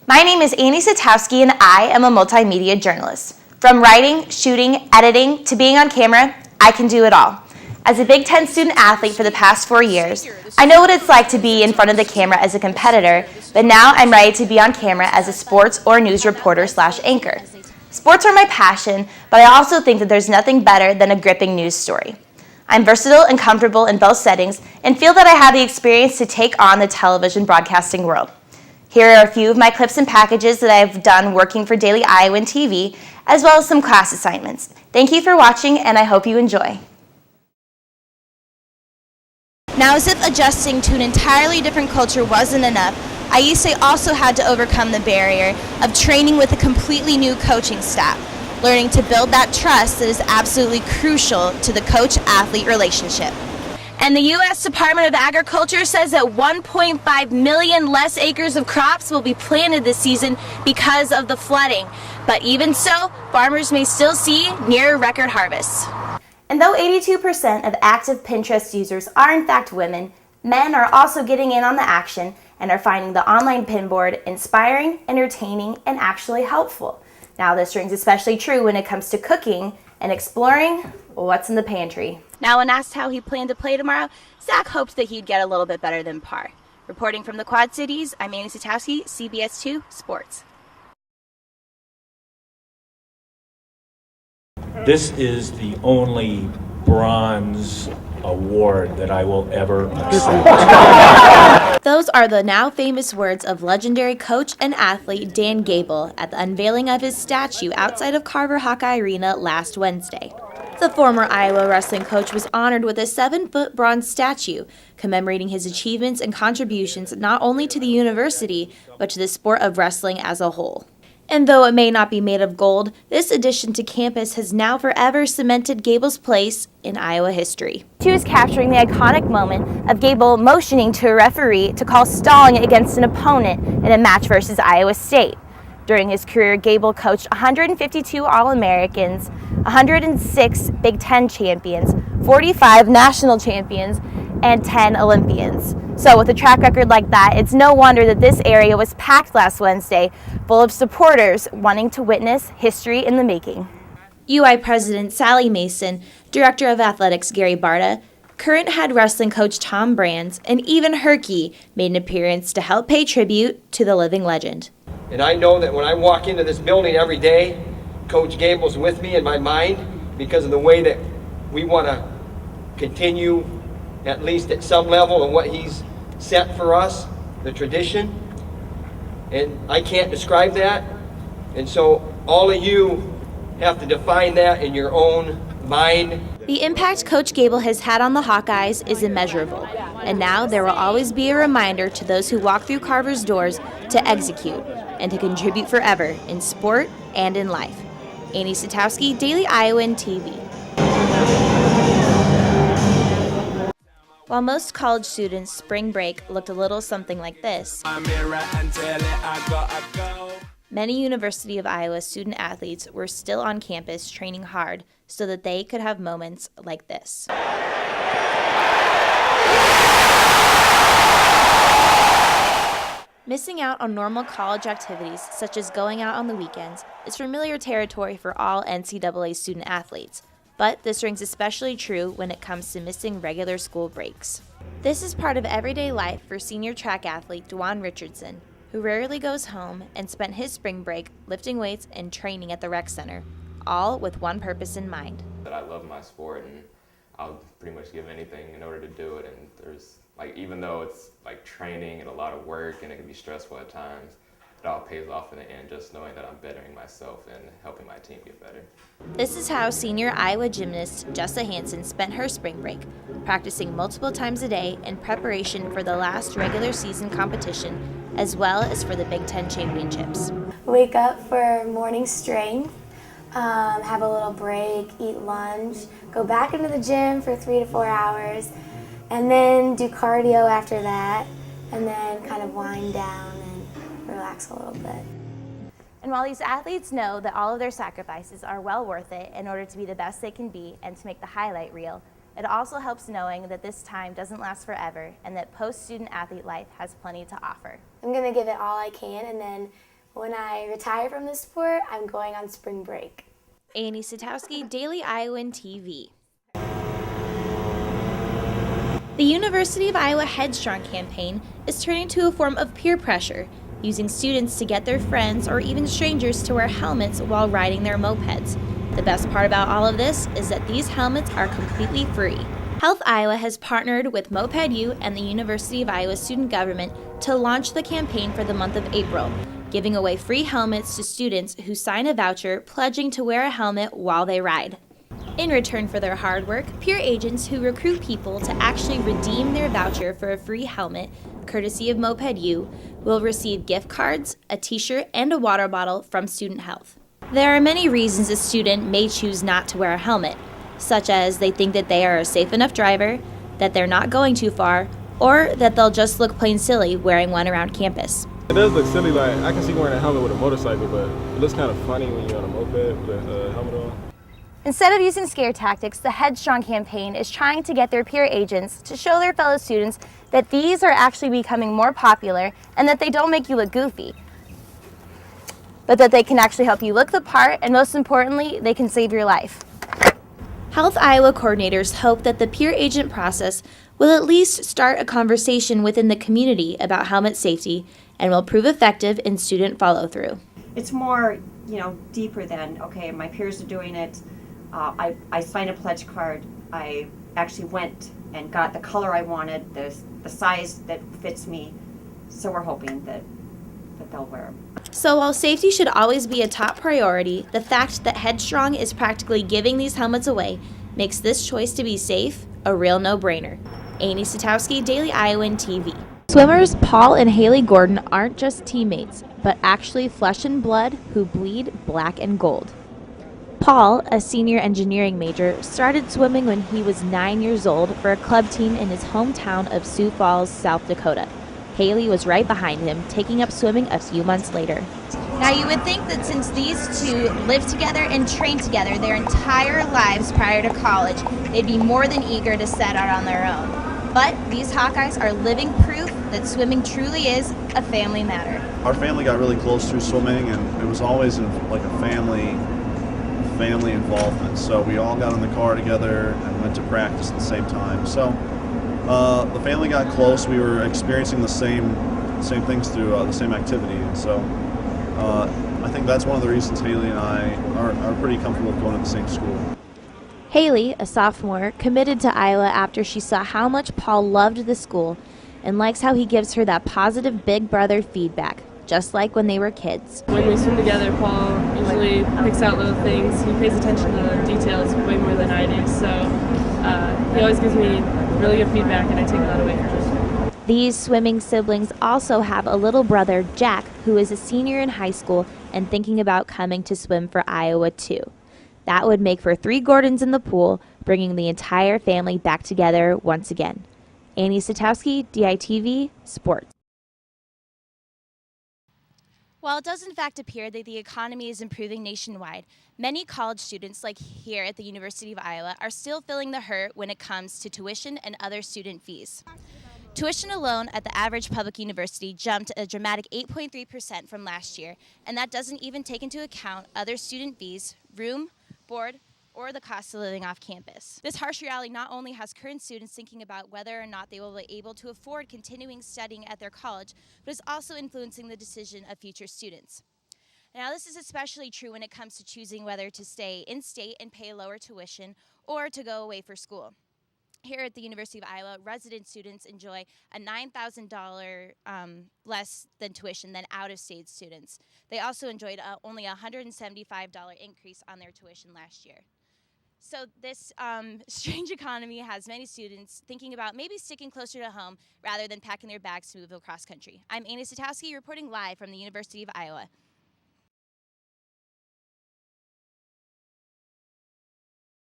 My name is Annie Satowski and I am a multimedia journalist. From writing, shooting, editing, to being on camera, I can do it all. As a Big Ten student athlete for the past 4 years, I know what it's like to be in front of the camera as a competitor, but now I'm ready to be on camera as a sports or news reporter/anchor. Sports are my passion, but I also think that there's nothing better than a gripping news story. I'm versatile and comfortable in both settings and feel that I have the experience to take on the television broadcasting world. Here are a few of my clips and packages that I've done working for Daily Iowan TV, as well as some class assignments. Thank you for watching, and I hope you enjoy. Now, as if adjusting to an entirely different culture wasn't enough, Aise also had to overcome the barrier of training with a completely new coaching staff, learning to build that trust that is absolutely crucial to the coach-athlete relationship. And the U.S. Department of Agriculture says that 1.5 million less acres of crops will be planted this season because of the flooding. But even so, farmers may still see near record harvests. And though 82% of active Pinterest users are in fact women, men are also getting in on the action and are finding the online pin board inspiring, entertaining, and actually helpful. Now, this rings especially true when it comes to cooking and exploring what's in the pantry. Now, when asked how he planned to play tomorrow, Zach hoped that he'd get a little bit better than par. Reporting from the Quad Cities, I'm Annie Satowski, CBS 2 Sports. This is the only bronze award that I will ever accept. Those are the now famous words of legendary coach and athlete Dan Gable at the unveiling of his statue outside of Carver Hawkeye Arena last Wednesday. The former Iowa wrestling coach was honored with a 7-foot bronze statue commemorating his achievements and contributions not only to the university, but to the sport of wrestling as a whole. And though it may not be made of gold, this addition to campus has now forever cemented Gable's place in Iowa history. She was capturing the iconic moment of Gable motioning to a referee to call stalling against an opponent in a match versus Iowa State. During his career, Gable coached 152 All-Americans, 106 Big Ten champions, 45 national champions, and 10 Olympians. So with a track record like that, it's no wonder that this area was packed last Wednesday, full of supporters wanting to witness history in the making. UI President Sally Mason, Director of Athletics Gary Barta, current head wrestling coach Tom Brands, and even Herky made an appearance to help pay tribute to the living legend. And I know that when I walk into this building every day, Coach Gable's with me in my mind because of the way that we want to continue, at least at some level, of what he's set for us, the tradition. And I can't describe that. And so all of you have to define that in your own mind. The impact Coach Gable has had on the Hawkeyes is immeasurable. And now there will always be a reminder to those who walk through Carver's doors to execute and to contribute forever in sport and in life. Annie Satowski, Daily Iowan TV. While most college students' spring break looked a little something like this, many University of Iowa student athletes were still on campus training hard so that they could have moments like this. Missing out on normal college activities, such as going out on the weekends, is familiar territory for all NCAA student athletes. But this rings especially true when it comes to missing regular school breaks. This is part of everyday life for senior track athlete Dwan Richardson, who rarely goes home and spent his spring break lifting weights and training at the rec center, all with one purpose in mind. I love my sport and I'll pretty much give anything in order to do it, and there's even though it's training and a lot of work and it can be stressful at times, it all pays off in the end just knowing that I'm bettering myself and helping my team get better. This is how senior Iowa gymnast Jessa Hansen spent her spring break, practicing multiple times a day in preparation for the last regular season competition, as well as for the Big Ten championships. Wake up for morning strength, have a little break, eat lunch, go back into the gym for 3 to 4 hours, and then do cardio after that, and then kind of wind down and relax a little bit. And while these athletes know that all of their sacrifices are well worth it in order to be the best they can be and to make the highlight reel, it also helps knowing that this time doesn't last forever and that post-student athlete life has plenty to offer. I'm going to give it all I can, and then When I retire from the sport, I'm going on spring break. Annie Satowski, Daily Iowan TV. The University of Iowa Headstrong campaign is turning to a form of peer pressure, using students to get their friends or even strangers to wear helmets while riding their mopeds. The best part about all of this is that these helmets are completely free. Health Iowa has partnered with Moped U and the University of Iowa student government to launch the campaign for the month of April, giving away free helmets to students who sign a voucher pledging to wear a helmet while they ride. In return for their hard work, peer agents who recruit people to actually redeem their voucher for a free helmet, courtesy of Moped U, will receive gift cards, a t-shirt, and a water bottle from Student Health. There are many reasons a student may choose not to wear a helmet, such as they think that they are a safe enough driver, that they're not going too far, or that they'll just look plain silly wearing one around campus. It does look silly, like I can see wearing a helmet with a motorcycle, but it looks kind of funny when you're on a moped with a helmet on. Instead of using scare tactics, the Headstrong campaign is trying to get their peer agents to show their fellow students that these are actually becoming more popular and that they don't make you look goofy, but that they can actually help you look the part, and most importantly, they can save your life. Health Iowa coordinators hope that the peer agent process will at least start a conversation within the community about helmet safety and will prove effective in student follow-through. It's more, deeper than, okay, my peers are doing it. I signed a pledge card. I actually went and got the color I wanted, the size that fits me. So we're hoping that they'll wear them. So while safety should always be a top priority, the fact that Headstrong is practically giving these helmets away makes this choice to be safe a real no-brainer. Annie Satowski, Daily Iowan TV. Swimmers Paul and Haley Gordon aren't just teammates, but actually flesh and blood who bleed black and gold. Paul, a senior engineering major, started swimming when he was 9 years old for a club team in his hometown of Sioux Falls, South Dakota. Haley was right behind him, taking up swimming a few months later. Now you would think that since these two lived together and trained together their entire lives prior to college, they'd be more than eager to set out on their own. But these Hawkeyes are living proof that swimming truly is a family matter. Our family got really close through swimming, and it was always like a family involvement. So we all got in the car together and went to practice at the same time. So the family got close. We were experiencing the same things through the same activity, and so I think that's one of the reasons Haley and I are pretty comfortable going to the same school. Haley, a sophomore, committed to Iowa after she saw how much Paul loved the school and likes how he gives her that positive big brother feedback, just like when they were kids. When we swim together, Paul usually picks out little things. He pays attention to the details way more than I do, so he always gives me really good feedback, and I take a lot away from it. These swimming siblings also have a little brother, Jack, who is a senior in high school and thinking about coming to swim for Iowa too. That would make for 3 Gordons in the pool, bringing the entire family back together once again. Annie Satowski, DITV Sports. While it does in fact appear that the economy is improving nationwide, many college students, like here at the University of Iowa, are still feeling the hurt when it comes to tuition and other student fees. Tuition alone at the average public university jumped a dramatic 8.3% from last year, and that doesn't even take into account other student fees, room, board, or the cost of living off campus. This harsh reality not only has current students thinking about whether or not they will be able to afford continuing studying at their college, but is also influencing the decision of future students. Now, this is especially true when it comes to choosing whether to stay in-state and pay lower tuition or to go away for school. Here at the University of Iowa, resident students enjoy a $9,000 less than tuition than out-of-state students. They also enjoyed only a $175 increase on their tuition last year. So this strange economy has many students thinking about maybe sticking closer to home rather than packing their bags to move across country. I'm Annie Satowski reporting live from the University of Iowa.